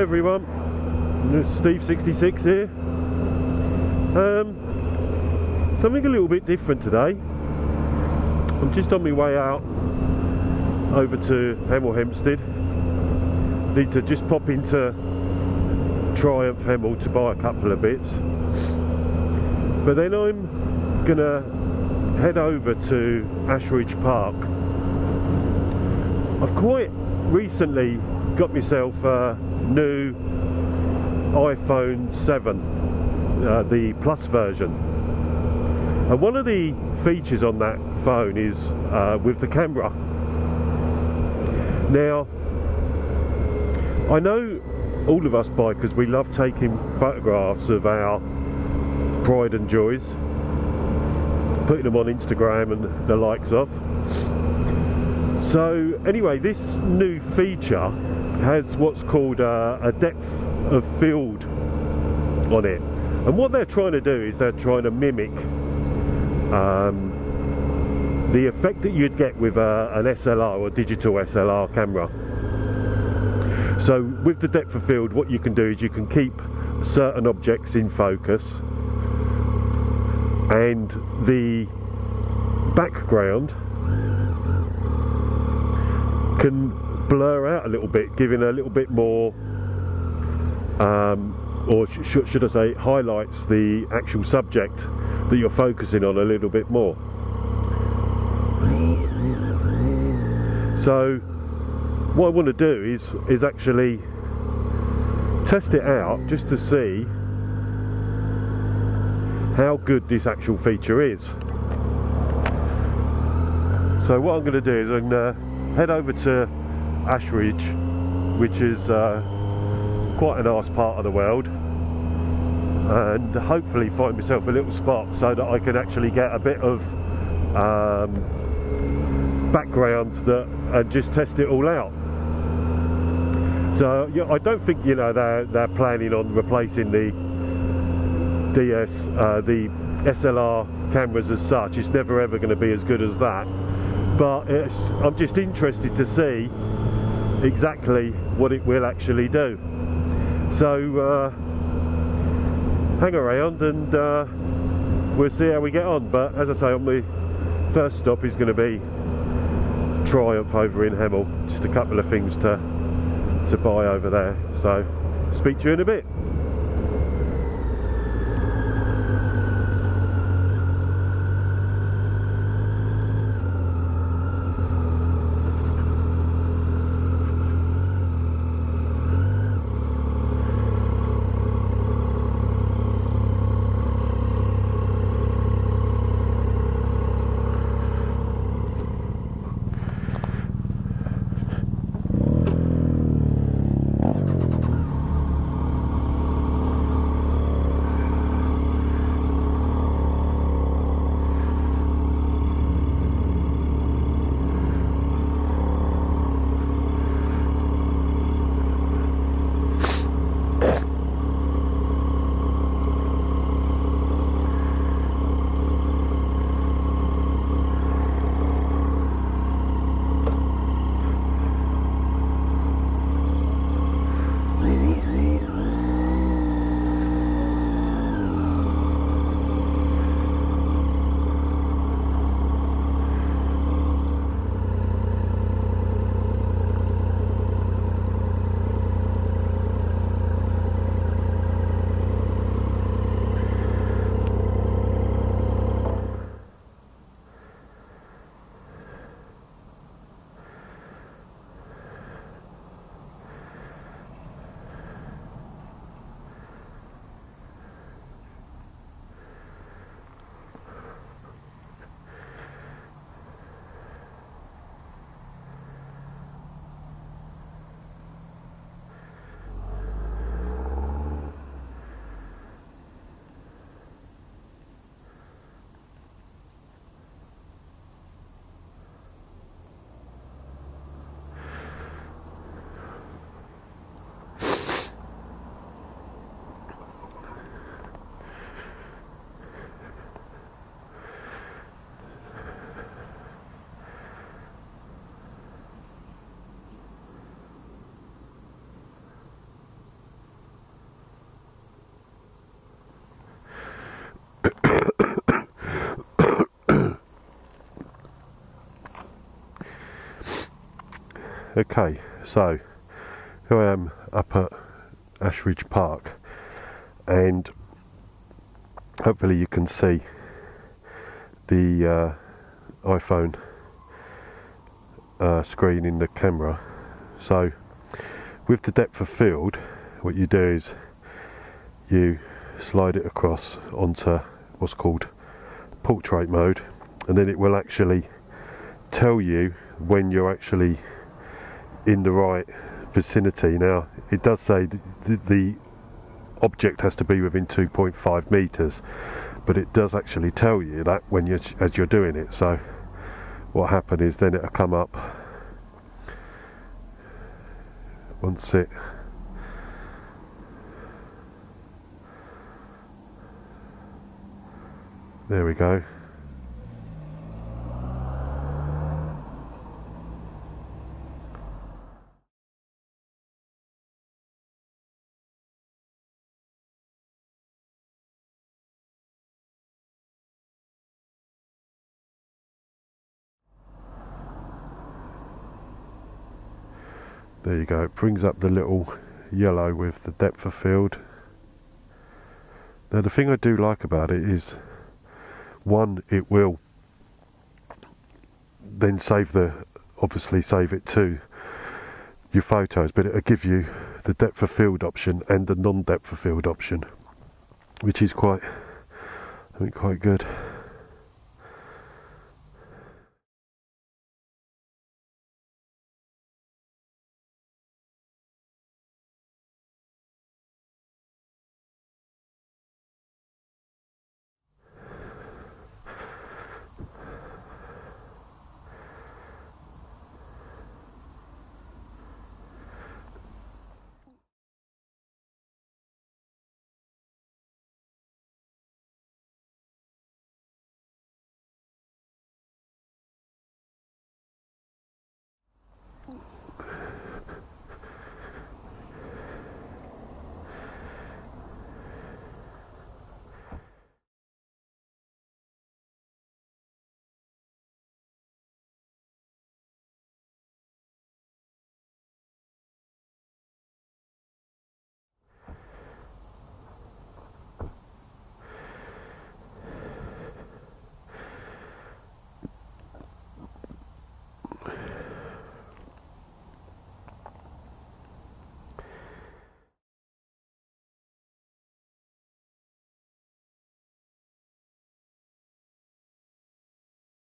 everyone, it's Steve66 here. Something a little bit different today. I'm just on my way out over to Hemel Hempstead. Need to just pop into Triumph Hemel to buy a couple of bits, but then I'm gonna head over to Ashridge Park. I've quite recently got myself a new iPhone 7, the Plus version, and one of the features on that phone is with the camera. Now, I know all of us bikers, we love taking photographs of our pride and joys, putting them on Instagram and the likes of. So anyway, this new feature has what's called a depth of field on it, and what they're trying to do is they're trying to mimic the effect that you'd get with an SLR or digital SLR camera. So with the depth of field, what you can do is you can keep certain objects in focus, and the background can blur out a little bit, giving a little bit more, or should I say, highlights the actual subject that you're focusing on a little bit more. So what I want to do is actually test it out just to see how good this actual feature is. So what I'm going to do is I'm going to head over to Ashridge, which is quite a nice part of the world, and hopefully find myself a little spot so that I can actually get a bit of background and just test it all out. So yeah, I don't think, you know, they're planning on replacing the the SLR cameras as such. It's never ever going to be as good as that, but I'm just interested to see exactly what it will actually do. So hang around and we'll see how we get on. But as I say, on the first stop is going to be Triumph over in Hemel. Just a couple of things to buy over there. So speak to you in a bit. Okay, so here I am up at Ashridge Park, and hopefully you can see the iPhone screen in the camera. So with the depth of field, what you do is you slide it across onto what's called portrait mode, and then it will actually tell you when you're actually in the right vicinity. Now it does say the object has to be within 2.5 meters, but it does actually tell you that when as you're doing it. So what happened is then it'll come up once it there we go. There you go, it brings up the little yellow with the depth of field. Now the thing I do like about it is, one, it will then obviously save it to your photos, but it'll give you the depth of field option and the non-depth of field option, which is I think quite good.